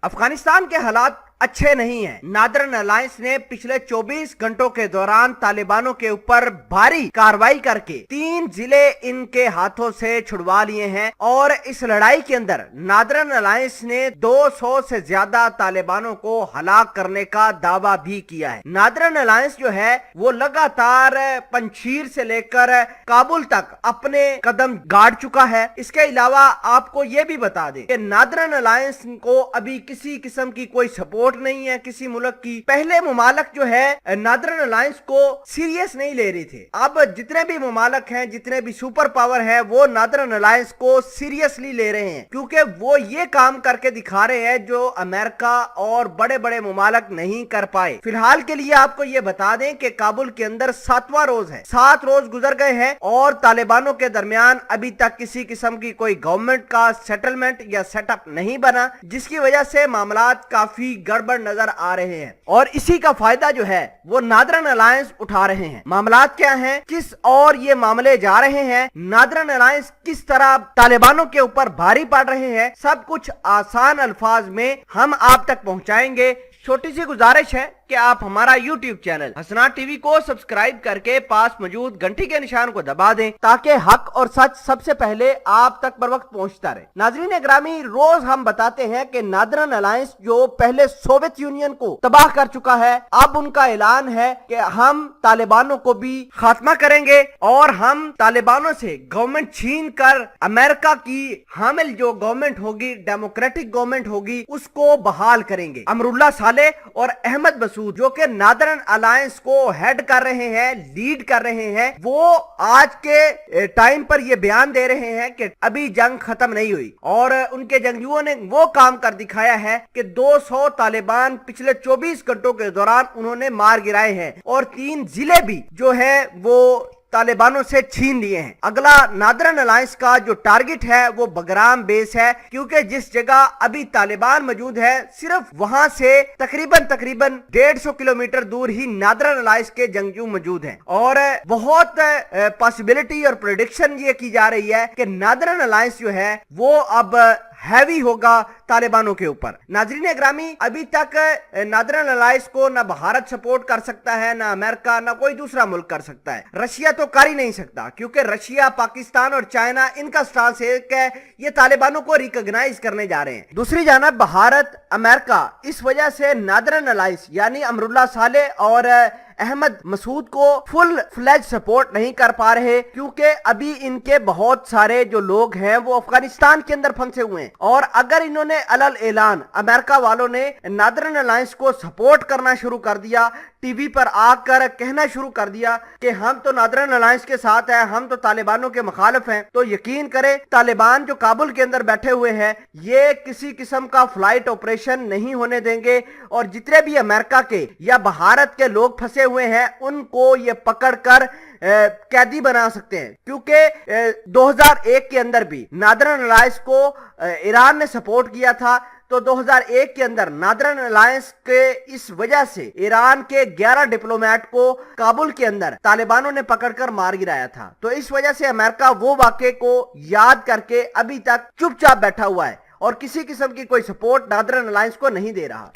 अफगानिस्तान के हालात अच्छे नहीं हैं। नादरन अलायंस ने पिछले 24 घंटों के दौरान तालिबानों के ऊपर भारी कार्रवाई करके 3 जिले इनके हाथों से छुड़वा लिए हैं और इस लड़ाई के अंदर नादरन अलायंस ने 200 से ज्यादा तालिबानों को हलाक करने का दावा भी किया है। नादरन अलायंस जो है वो लगातार पंजशीर से लेकर काबुल तक अपने कदम गाड़ चुका है। इसके अलावा आपको ये भी बता दें कि नादरन अलायंस को अभी किसी किस्म की कोई सपोर्ट नहीं है किसी मुल्क की। पहले मुमालक जो है नादरन अलायंस को सीरियस नहीं ले रहे थे। अब जितने भी मुमालक हैं, जितने भी सुपर पावर है, वो नादरन अलायंस को सीरियसली ले रहे हैं क्योंकि वो ये काम करके दिखा रहे हैं जो अमेरिका और बड़े बड़े मुमालक नहीं कर पाए। फिलहाल के लिए आपको ये बता दें कि काबुल के अंदर 7वां रोज है, 7 रोज गुजर गए हैं और तालिबानों के दरमियान अभी तक किसी किस्म की कोई गवर्नमेंट का सेटलमेंट या सेटअप नहीं बना, जिसकी वजह से मामलात काफी गड़बड़ नजर आ रहे हैं और इसी का फायदा जो है वो नादरन अलायंस उठा रहे हैं। मामलात क्या हैं, किस और ये मामले जा रहे हैं, नादरन अलायंस किस तरह तालिबानों के ऊपर भारी पड़ रहे हैं, सब कुछ आसान अल्फाज में हम आप तक पहुंचाएंगे। छोटी सी गुजारिश है कि आप हमारा YouTube चैनल हसनात टीवी को सब्सक्राइब करके पास मौजूद घंटी के निशान को दबा दें ताकि हक और सच सबसे पहले आप तक बर वक्त पहुंचता रहे। नाजरीन ग्रामी, रोज हम बताते हैं कि नादरन अलायंस जो पहले सोवियत यूनियन को तबाह कर चुका है, अब उनका ऐलान है कि हम तालिबानों को भी खात्मा करेंगे और हम तालिबानों से गवर्नमेंट छीन कर अमेरिका की हामिल जो गवर्नमेंट होगी, डेमोक्रेटिक गवर्नमेंट होगी, उसको बहाल करेंगे। अमरुल्लाह सालेह और अहमद मसूद जो कि नादरन अलायंस को हेड कर रहे हैं, लीड कर रहे हैं, वो आज के टाइम पर ये बयान दे रहे हैं कि अभी जंग खत्म नहीं हुई और उनके जंगजुओं ने वो काम कर दिखाया है कि 200 तालिबान पिछले 24 घंटों के दौरान उन्होंने मार गिराए हैं और 3 जिले भी जो है वो तालिबानों से छीन लिए हैं। अगला नादरन अलायंस का जो टारगेट है वो बगराम बेस है क्योंकि जिस जगह अभी तालिबान मौजूद है सिर्फ वहां से तकरीबन 150 किलोमीटर दूर ही नादरन अलायंस के जंगजू मौजूद हैं और बहुत पॉसिबिलिटी और प्रेडिक्शन ये की जा रही है कि नादरन अलायंस जो है वो अब हैवी होगा तालिबानों के ऊपर। नाजरीन ग्रामी, अभी तक नादरन अलायंस को ना भारत सपोर्ट कर सकता है, ना अमेरिका, ना कोई दूसरा मुल्क कर सकता है। रशिया तो कर ही नहीं सकता क्योंकि रशिया, पाकिस्तान और चाइना, इनका स्टांस एक है, ये तालिबानों को रिकॉग्नाइज करने जा रहे हैं। दूसरी जानब भारत, अमेरिका इस वजह से नादरन अलायंस यानी अमरुल्लाह सालेह और अहमद मसूद को फुल फ्लेज सपोर्ट नहीं कर पा रहे क्योंकि अभी इनके बहुत सारे जो लोग हैं वो अफगानिस्तान के अंदर फंसे हुए हैं और अगर इन्होंने अलल ऐलान अमेरिका वालों ने नादरन अलायंस को सपोर्ट करना शुरू कर दिया, टीवी पर आकर कहना शुरू कर दिया कि हम तो नादरन अलायंस के साथ हैं, हम तो तालिबानों के मुखालिफ हैं, तो यकीन करें तालिबान जो काबुल के अंदर बैठे हुए हैं ये किसी किस्म का फ्लाइट ऑपरेशन नहीं होने देंगे और जितने भी अमेरिका के या भारत के लोग फंसे हुए हैं उनको ये पकड़कर कैदी बना सकते हैं क्योंकि 2001 के अंदर भी नादरन अलायंस को ईरान ने सपोर्ट किया था। तो 2001 के अंदर नादरन अलायंस के इस वजह से ईरान के 11 डिप्लोमेट को काबुल के अंदर तालिबानों ने पकड़कर मार गिराया था। तो इस वजह से अमेरिका वो वाक़े को याद करके अभी तक चुपचाप बैठा हुआ है और किसी किस्म की कोई सपोर्ट नादरन अलायंस को नहीं दे रहा।